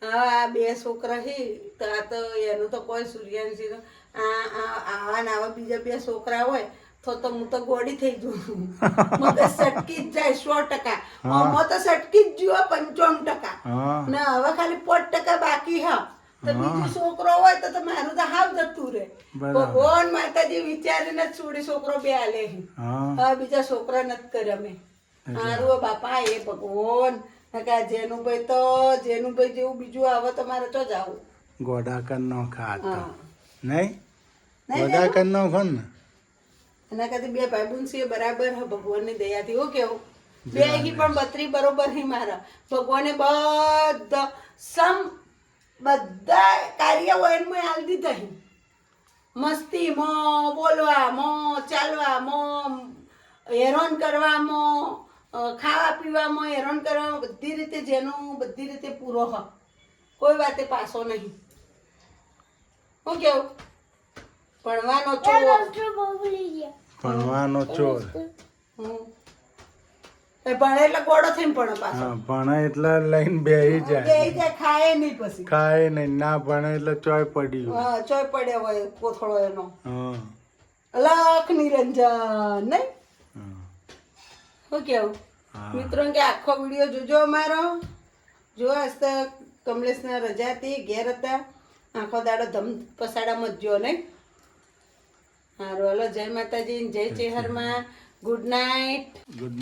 આ બે છોકરા હી તો આ તો એનું તો કોઈ સૂર્યાંશી તો આવા ને આવા બીજા બે છોકરા હોય તો હું તો ગોળી થઈ જઉં મગજ સટકી જ જાય 100%. આમાં તો સટકી જ જુઓ 55%. ને હવે ખાલી 5% બાકી હા તો બીજો છોકરો હોય તો મારું તો હાવ જતું રે. ભગવાન માતાજી વિચારીને જ છોડી છોકરો બે આલે હવે બીજા છોકરા નથી કરે અમે. મારું બાપા એ ભગવાન જેનુભાઈ જેવું બીજું આવે તો મારે તો જાવું ગોડા કર નો ખાતો નહીં ગોડા કર નો ખન ને એના કરતી બે ભાઈ છે બરાબર હ ભગવાનની દયાથી હું કેવું બે હી પણ 32 બરોબર હી મારા ભગવાને બધા કાર્ય હોય મેં હાલ દીધા હી મસ્તીમાં બોલવામાં ચાલવામાં હેરાન કરવામાં ખાવા પીવામાં હેરાન કરવામાં બધી રીતે બધી રીતે પૂરો હ કોઈ વાતે પાછો નહીં. હું કેવું ભણવાનો ચોર ભણે એટલે ગોળો થઈને ભણે પાછો ભણે એટલે લઈને બેહી જાય ખાય નહીં પછી ખાય નહીં ના ભણે એટલે ચોય પડ્યું ચોય પડ્યા હોય કોથળો એનો લખ નિરંજન નહીં. શું કેવું મિત્રો કે આખો વિડીયો જોજો અમારો. જો હસ્તે કમલેશના રજા હતી ઘેર હતા આખો દાડો ધમ પસાડામાં જ જો નહીં. સારું હલો જય માતાજી જય ચેહરમાં ગુડ નાઇટ ગુડ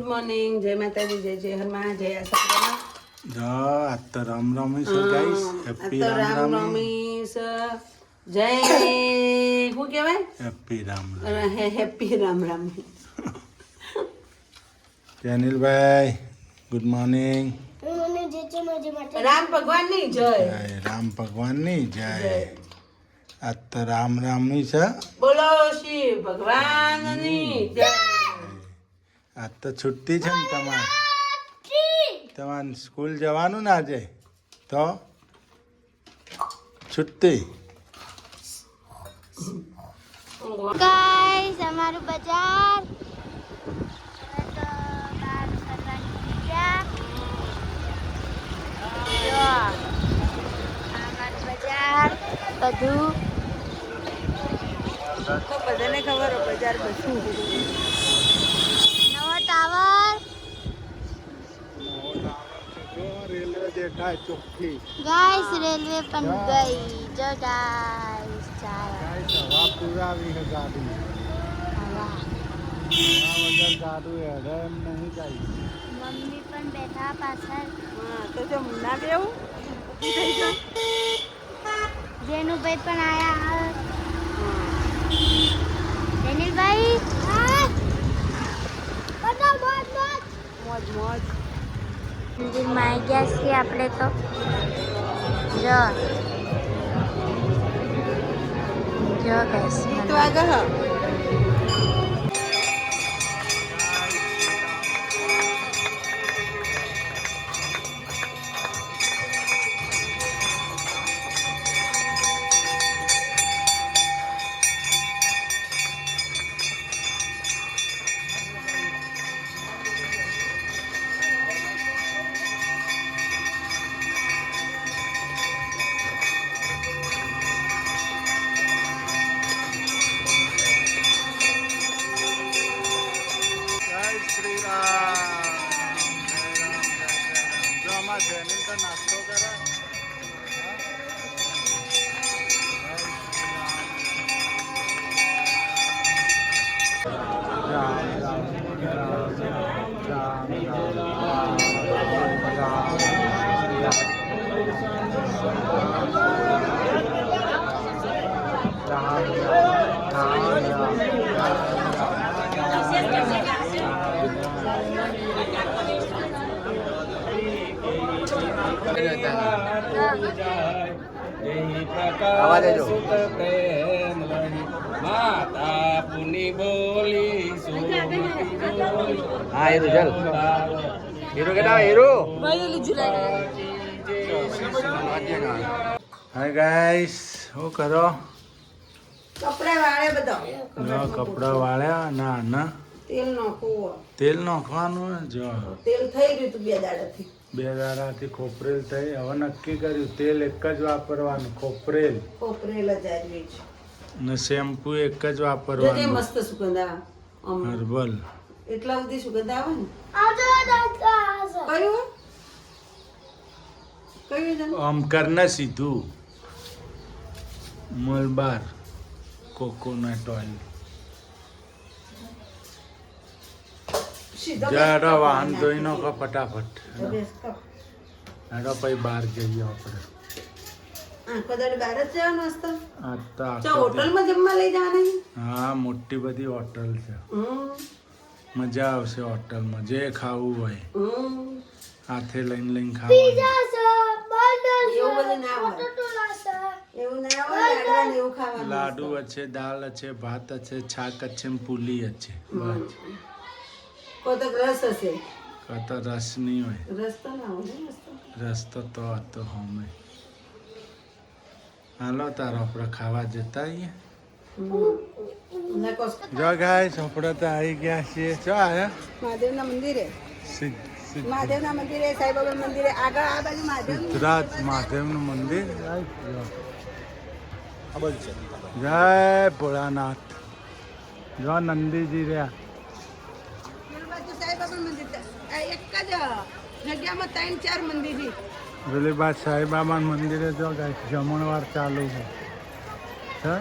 મોર્નિંગ જય માતાજી જય ચેહરમાં જય આસામાં આજ તો રામનવમી છે ગાઈસ હેપી રામનવમી જય શું કહેવાય હેપી રામનવમી. જનિલભાઈ ગુડ મોર્નિંગ રામ ભગવાનની જય રામ ભગવાનની જય. આજ તો રામની છે બોલો શિવ ભગવાનની જય. આજ તો છુટ્ટી છે ને તમારે સ્કૂલ જવાનું ને આજે તો છુટ્ટી. ગાઈસ અમારું બજાર બધું તો બધાને ખબર હોય બજાર બધું નવો ટાવર રેલવે દેખાય ચોખ્ખી ગાઈસ રેલવે પણ ગઈ જો ગાઈસ હવા પુરાવી છે ગાડી હવા વગર ગાડી હેડે એમ નહીં જાય. મમ્મી પણ બેઠા પાછળ તો જો ના બેવું થઈ ગયો જેનુભાઈ પણ આયા જેનિલભાઈ મોજ મંદિરમાં આવી ગયા છીએ આપણે તો જો ગાઈસ તો આગળ નાસ્તો કરે આવા દેજો માતા પુની બોલી હા હીરો ચાલ હીરો કેટા હીરો હાય ગાઈસ શું કરો કપડા વાળે બધા કપડા વાળ્યા ના તેલ નાખવું તેલ નાખવાનું જો તેલ થઈ રહ્યું તું 2 દાડાથી 2 દાડાથી ખોપરેલ થઈ. હવે નક્કી કર્યું તેલ એક જ વાપરવાનું, ખોપરેલ કોપરેલ જ આવી છે. ને શેમ્પુ એક જ જો તે વાપરવાનું, મસ્ત સુગંધ આવે આમ. હર્બલ. એટલા બધી સુગંધ આવે ને. કયું કયું આમ કરને સીધું મલબાર કોકોનટ ઓઇલ. સીધો જરા વાહન ધોઈ નાખો ફટાફટ. બેસ કપ. હેડો પછી બહાર જઈએ આપણે. આખો દાડો બહાર જ જવાનો હસ્તો. આ તો ચા આખો હોટલમાં જમવા લઈ જવાના છે? હા, મોટી બધી હોટલ છે. હમ. મજા આવશે હોટલમાં, જે ખાવું હોય હમ. હાથે લઈને ખાવાનું. એવું બધું ના હોય. એવું ના હોય. લાડવા ને એવું ખાવાનું. લાડુ છે, દાળ છે, ભાત છે, છાક છે ને પૂલી છે. બસ. કોઈ તો રસ હશે. કાં તો રસ નહીં હોય. રસ તો ના હોય ને રસ તો. રસ્તો તો હતો હમે. હાલો તારો આપણે ખાવા જતા આવીએ. ના કોસ જો ગાઈસ આપણે તો આવી ગયા છીએ. શું આયા? મહાદેવના મંદિરે. સિદ્ધ મહાદેવના મંદિરે, સાઈબાબા મંદિરે આગળ આ બાજુ મહાદેવ. સિદ્ધરાજ મહાદેવનું મંદિર. જય ભોળાનાથ. જો નંદીજી રહ્યા. પેલું બાજુ સાઈબાબા મંદિર છે. આ એક જ જગ્યામાં 3-4 મંદિર છે. પેલી બાદ સાંઈબાબા મંદિરે જો ગાઈસ જમણવાર ચાલુ છે. છે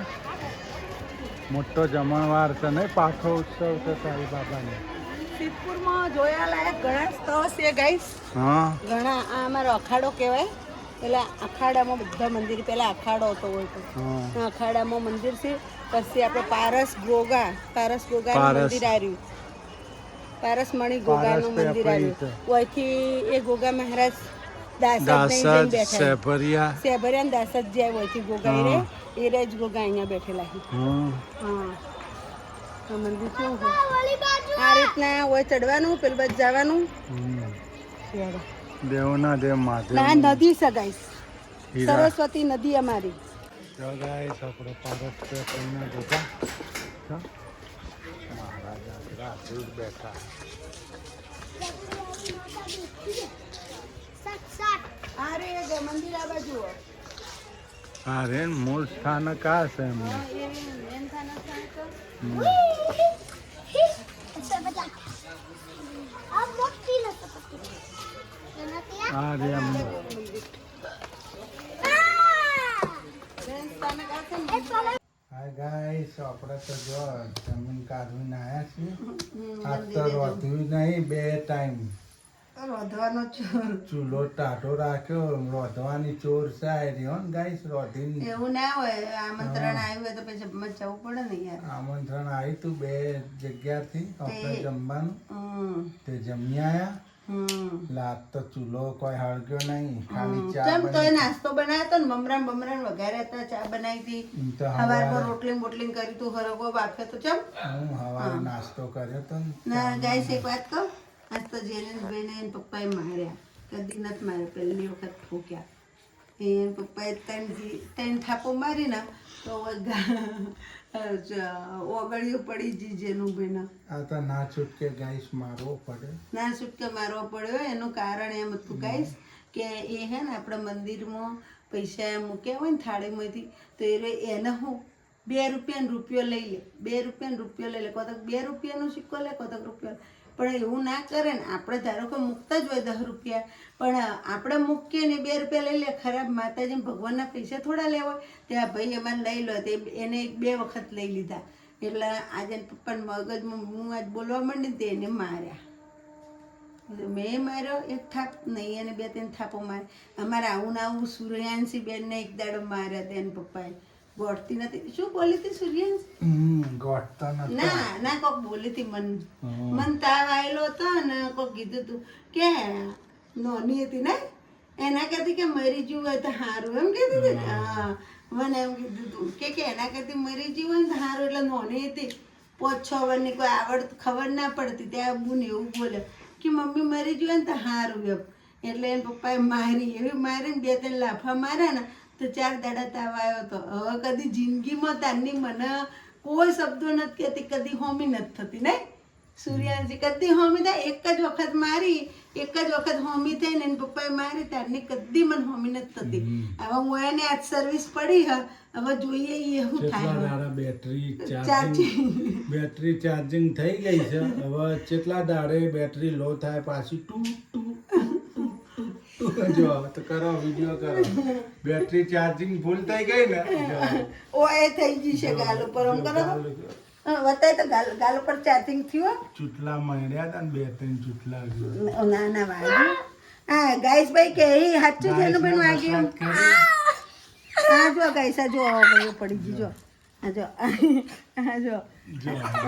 મોટો જમણવાર છે નહીં, પાછો ઉત્સવ છે સાંઈબાબાનો. સિદ્ધપુરમાં જોયાલાયક ઘણા સ્થળ છે ગાઈસ. હા, ઘણા આ અમારો અખાડો કહેવાય. પેલા અખાડામાં બધા મંદિર, પેલા અખાડો હતો હોય તો હા. આ અખાડામાં મંદિર છે. પછી આપણે પારસ ગોગા પારસ. મંદિર આવ્યું. પારસમણી ગોગાનું પારસ મંદિર પેપરી આવ્યું. છે. ઓયથી એ ગોગા મહારાજ દાસદ દાસદ સેભરિયા. સેભરિયા દાસદ જે ઓયથી ગોગા એ રે જ ગોગા અહીંયા બેઠેલા છે. હમ. હા, આ મંદિર કેવું છે? આ રીતના હોય ચડવાનું, પેલું બાજુ જવાનું. દેવના દેવ મહાદેવ. ના નદી છે ગાઈસ, હીરા. સરસ્વતી નદી અમારી. જો ગાઈસ આપણે પારસ પેપરીના જતા. જો મહારાજા રાજૂર બેઠા. અરે મંદિર આ બાજુ. હા રે મૂળ સ્થાનક આ છે એમનું. આ રે એમનું. હાય ગાઈસ આપણે તો જો જમીન કાઢવીને આવ્યા છીએ. આ તો રોધ્યું નહીં 2 ટાઈમ. રોધવાનો ચોર. ચૂલો ટાઢો રાખ્યો, રોધવાની ચોર છે આ રહ્યો ને ગાઈસ. રોધીને એવું ના હોય, આમંત્રણ આવ્યું હોય તો પછી જમવા જવું પડે ને યાર. આમંત્રણ આવ્યું તું 2 જગ્યાથી આપણે જમવાનું. હમ. તે જમી આયા. હમ. લાત તો ચૂલો કોઈ હળગ્યો નહીં, ખાલી ચા કેમ તો એ બની. નાસ્તો બનાવ્યો તો ને મમરાન વઘાર્યા હતા, ચા બનાવી હતી. તો સવારમાં રોટલી બોટલી કરી તું હરગો બાફ્યો તો ચમ. હું હવારે નાસ્તો કર્યો તો ને. ના ગાઈસ એક વાત કહું, આજ તો જેલેન્સભાઈને એને પપ્પાએ માર્યા. કદી નથી માર્યા, પહેલી વખત ઠોક્યા. એને પપ્પાએ 3 થાપો મારીને તો ઓગળીઓ પડી જી જેનું બેના. આ તો ના છૂટકે ગાઈસ મારવો પડે. ના છૂટકે મારવો પડ્યો. એનું કારણ એમ હતું ગાઈસ કે એ હે ને આપણા મંદિરમાં પૈસા મૂક્યા હોય ને થાળીમાંથી, તો એને હું 2 રૂપિયાનો રૂપિયો લઈ લે. 2 રૂપિયાનો રૂપિયો લઈ લે. કોતક 2 રૂપિયાનો સિક્કો લે, કોતક રૂપિયા. પણ એવું ના કરે ને. આપણે ધારો કે મૂકતા જ હોય 10 રૂપિયા, પણ આપણે મૂકીએ ને 2 રૂપિયા લઈ લે. ખરાબ માતાજી ભગવાનના પૈસા થોડા લેવા હોય. ત્યાં ભાઈ અમારે લઈ લો, તે એને 2 વખત લઈ લીધા. એટલે આજે પપ્પાને મગજમાં હું આજ બોલવા માંડી ને તે એને માર્યા. મેં માર્યો 1 થાપ નહીં, એને 2-3 થાપો મારે. અમારે આવું ને આવું સૂર્યાંશી બેનને એક દાડો માર્યા તેને પપ્પાએ. ગોઠતી નથી. શું બોલી હતી સૂર્યાંશ? ગોઠતા નથી. ના ના, કોક બોલી હતી. મન તાવ આવેલો હતો ને કોક કીધું તું કે નોની હતી ને, એના કરતી કે મરી જવું હોય તો સારું એમ કીધું હતું. હા, મને એમ કીધું તું કે એના કરતી મરી જવું હોય ને તો સારું. એટલે નોની હતી, 5-6 વર્ષની, કોઈ ખબર ના પડતી. ત્યાં બુન એવું બોલે કે મમ્મી મરી જવું ને તો સારું એમ. એટલે એને પપ્પાએ મારી, એવી મારીને 2-3 લાફા માર્યા ને તો 4 દાડા તાવ આવ્યો હતો. હવે કદી જિંદગીમાં તારની મને કોઈ શબ્દો નથી કહેતી, કદી હોમી નથી થતી નહીં. સૂર્યાંશી કદી હોમી થાય એક જ વખત મારી એક જ વખત હોમી થઈને એના પપ્પાએ મારી ત્યારની કદી મને હોમી નથી થતી હવે હું એને આજ સર્વિસ પડી હવે જોઈએ એવું કેટલા થાય દાડા બેટરી ચાર્જિંગ બેટરી ચાર્જિંગ થઈ ગઈ છે હવે કેટલા દાડે બેટરી લો થાય પાછી ટુ ટુ જો તો કરો વિડિયો કરો બેટરી ચાર્જિંગ ફૂલ થઈ ગઈ ને જો. ઓ એ થઈ ગઈ છે ગાલ ઉપર આમ કરો તો. બતાય તો ગાલ ઉપર ચાર્જિંગ થયું ચૂટલા મળ્યા હતા ને બે ત્રણ ચૂટલા ગયો ના ના વાગ્યું હા ગાઈસ ભાઈ કે એ સાચું છે એનું પણ વાગ્યું હા જો ગાઈસ આ જો હવે પડી ગઈ જો આ જો આ જો જો આ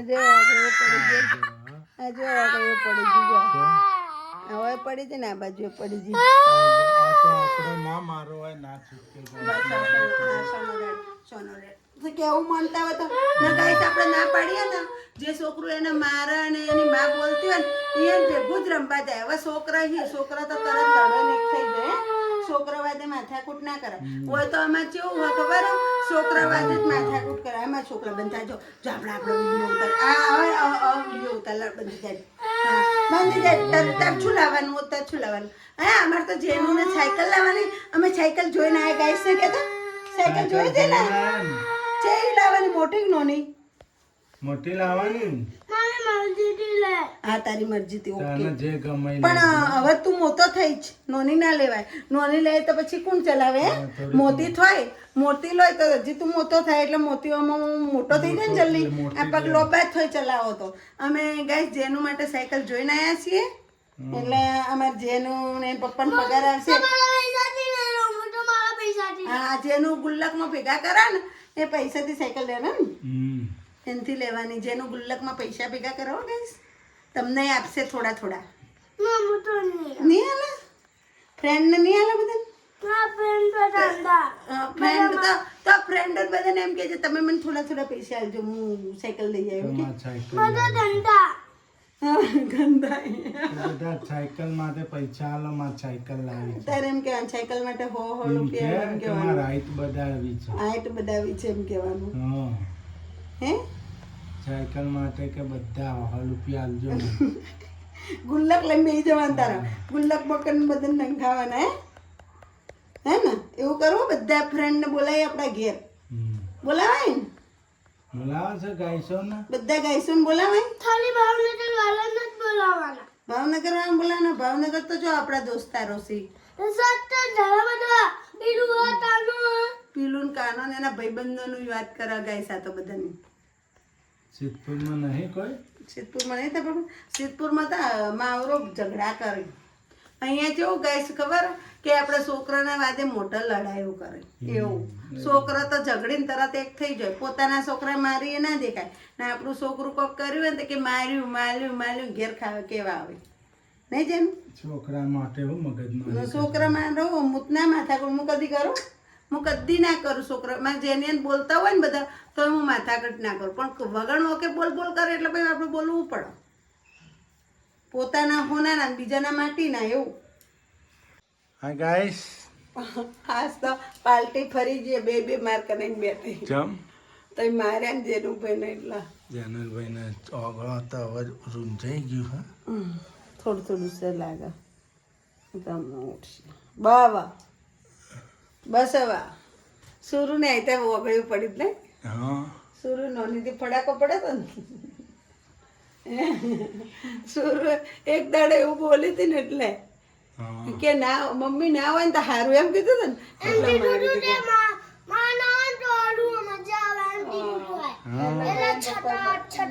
જો હવે પડી ગઈ આ જો હવે પડી ગઈ જો હવે પડી છે ને આ બાજુ પડી ગઈ આ તો આપણે ના મારો હોય ના છૂટકે તો કેવું માનતા હોય તો ના ગાઈસ આપણે ના પાડીએ ને જે છોકરું એને મારે અને એની માં બોલતી હોય ને એ ભેગું જ રમવા જાય હવે છોકરા તો તરત લડો એક થઈ જાય છોકરા વાદે માથાકૂટ ના કરે હોય તો આમાં કેવું હોય ખબર છોકરા વાદે જ માથાકૂટ કરે આમાં છોકરા બંધા જો આપણે વિડીયો ઉતાર વિડીયો ઉતાર બંધી જાય બંધી જાય તાર શું લાવવાનું તાર શું લાવવાનું હા અમારે તો જેનું ને સાયકલ લાવવાની અમે સાયકલ જોઈને આવ્યા ગાઈસ ને કહેતા સાયકલ જોઈ છે ને ચેવી લાવવાની મોટી નોની મોટી લાવવાની હા તારી મરજીથી ઓકે તને જે ગમે એ પણ હવે તું મોટો થઈ જ નોની ના લેવાય નોની લે તો પછી કોણ ચલાવે મોતી થાય મોતી લોય તો હજી તું મોટો થાય એટલે મોતીઓમાં મોટો થઈ જાય ને જલ્દી આ પગ લોબા જ થઈ ચલાવો તો અમે ગાઈસ જેનું માટે સાયકલ જોઈને આવ્યા છીએ એટલે અમારે જેનું ને પપ્પાને પગાર આવશે હા જેનું ગુલ્લકમાં ભેગા કરા ને એ પૈસાથી સાયકલ લેવા ને એનથી લેવાની જેનું ગુલ્લકમાં પૈસા ભેગા કરો ગાઈસ તમને આપશે થોડા થોડા નહીં આલે ફ્રેન્ડ ને નહીં આલે બધા ફ્રેન્ડ તો ફ્રેન્ડ જ બધાને એમ કે છે તમે મને થોડા થોડા પૈસા આપજો હું સાયકલ લઈ આવ્યો કે ગંદા બધા સાયકલ માટે પૈસા આલો માં સાયકલ લાવી તારે એમ કહેવાનું સાયકલ માટે હો રૂપિયા એમ કહેવાનું રાઈટ બધાવી છે હાઈટ બધાવી છે એમ કહેવાનું હા હે સાયકલ માટે કે બધા રૂપિયા આલજો ને ગુલ્લક લઈને બેસી જવાનું તારા ગુલ્લક મકન બધાને નંખાવાના હે ને એવું કરવું બધા ફ્રેન્ડ ને બોલાવી આપણા ઘેર બોલાવાય ને બોલાવો છે ગાઈસો ને બધા ગાઈસો ને બોલાવાય ભાવનગર વાળા બોલાવાના ભાવનગર તો જો આપણા દોસ્તારો છે પીલું કાનો ને એના ભાઈબંધોનું વાત કરવા ગાઈસા તો બધાની સિદ્ધપુરમાં નહીં કોઈ સિદ્ધપુરમાં નહીં થતું સિદ્ધપુરમાં તો માવરો ઝઘડા કરે અહીંયા કેવું ગાઈસ ખબર કે આપણે છોકરાના વાદે મોટા લડાઈઓ કરે એવું છોકરા તો ઝઘડીને તરત એક થઈ જાય પોતાના છોકરા મારી એ ના દેખાય ને આપણું છોકરું કોક કર્યું હોય ને તો કે માર્યું ઘેર ખાવે કેવા આવે નહીં જેમ છોકરા માટે હું મગજમાં છોકરામાં રહું હું ના માથાકૂટ હું કદી કરું હું કદી ના કરું છોકરા જેને બોલતા હોય ને બધા તો હું માથાકૂટ ના કરું પણ વગણ ઓકે બોલ કરે એટલે ભાઈ આપણે બોલવું પડે પોતાના હોનાના બીજાના માટીના એવું હા ગાઈસ ખાસ તો પાલટી ફરી જઈએ બે માર કરીને બેઠી જમ તો માર્યા ને જેનું ભાઈ ને એટલા જનરભાઈને ઓગળો તો અવાજ રૂંઝાઈ ગયું હા થોડું સર લાગે તમને ઉઠશે બાવા બસ હવે સુરુ ને આઈ ત્યાં ઓગળ્યું પડી જ ને હા સુરુ નોનીથી ફડાકો પડે તો ને સુરુ એક દાડે એવું બોલી હતી ને એટલે કે ના મમ્મી ના હોય ને તો સારું એમ કીધું ને એટલે મારી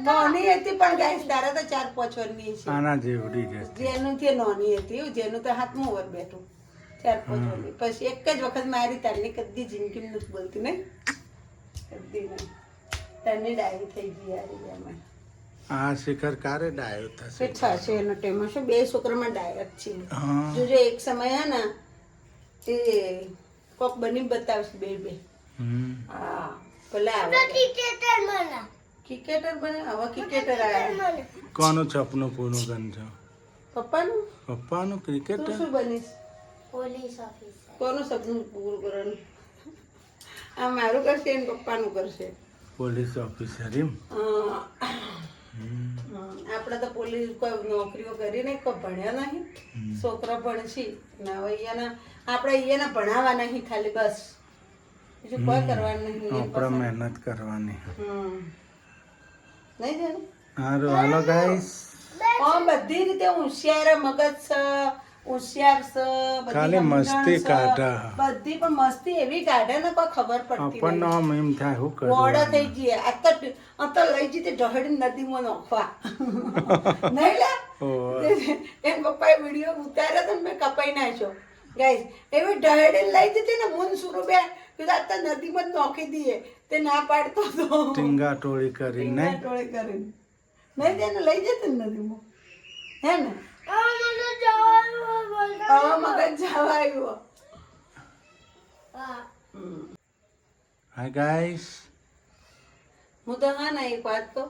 નોની હતી પણ ગાઈસ તારા તો 4-5 વર્ષની છે આના જેવડી જ જેનું તે નોની હતી જેનું તો હાથમાં ઓવર બેઠું 4-5 વર્ષની પછી એક જ વખત મારી તારની કદી જિંદગી નથી બોલતી ને કદી નહીં તારની ડાયરી થઈ ગઈ યાર એમાં આ શિખર કારે ડાયો થશે પીઠા છે એનો ટેમો છે બે છોકરામાં ડાયટ છે હા જોજો એક સમય હે ને એ કોક બની બતાવશે બે હા ભલે ક્રિકેટર બને હવે ક્રિકેટર આવ્યા કોનું સપનું પૂરું કરજો પપ્પાનું પપ્પાનું તું ક્રિકેટર શું બનીશ કોનું સપનું પૂરું કરવાનું આ મારું કરશે ને પપ્પાનું કરશે પોલીસ ઓફિસર એમ હા. આપણે તો પોલીસ કોઈ નોકરીઓ કરી નહીં, કોઈ ભણ્યા નહીં. છોકરા ભણશી ને હવે અહીંયાના આપણે અહીંયાના ભણાવવા નહીં ખાલી, બસ બીજું કોઈ કરવાનું નહીં. આપણે મહેનત કરવાની. નહીં જાણે સારું હાલો ગાઈસ, બધી રીતે હોશિયાર મગજ છે, હોશિયાર છે, બધી ખાલી સમજણ મસ્તી છે. કાઢે. બધી પણ મસ્તી એવી કાઢે ને કોઈ ખબર પડતી આપણને નહીં. આમ એમ થાય શું મોડા કરવાનું. થઈ જઈએ. આ તો લઈ જતી ઢહડી નદીમાં નાખવા નહીં લે. ઓય. એન પપ્પાએ વિડીયો ઉતાર્યો તો ને મેં કપાઈ નાખ્યો. ગાઈસ એવી ઢહડી લઈ જતી ને મુન સુરુબે કીધું આ તો નદીમાં જ નાખી દઈએ. તે ના પાડતો તો ટીંગા ટોળી કરી નહીં. ટોળી કરીને નહીં તેને લઈ જતી ને નદીમાં, હે ને? હવે મગજ જવા આવ્યો. હાય ગાઈસ, હું તો હા ને એક વાત તો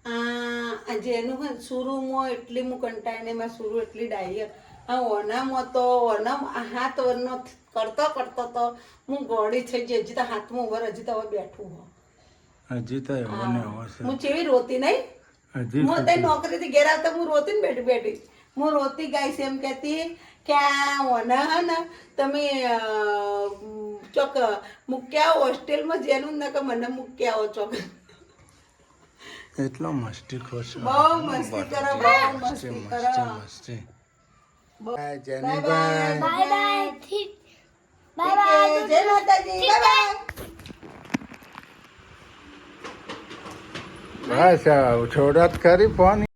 આ જેનું હોય સુરુમાં એટલી હું કંટાળીને મેં સુરુ એટલી ડાયર આ ઓનામાં તો ઓનામ હાથ વરનો કરતો તો હું ગોળી થઈ ગઈ. હજી તો હાથમાં ઉપર હજી તો હવે બેઠું હો. હજી તો એવો ને એવો છે. હું ચેવી રોતી નહીં. હજી હું તે નોકરીથી ઘેર આવતા હું રોતી ને બેઠી હું રોતી ગાઈશ એમ કહેતી કે આ ઓના હે ને તમે ચોક મૂક્યા આવો હોસ્ટેલમાં જેનું ન કે મને મૂક્યા આવો ચોક. એટલો મસ્તી ખોશ. બહુ મસ્તી કરો, બહુ મસ્તી કરો. મસ્તી. Bye બાય જેનીભાઈ. બાય બાય ઠીક બાય. જય માતાજી. Bye bye. બસ છોડત કરી ફોન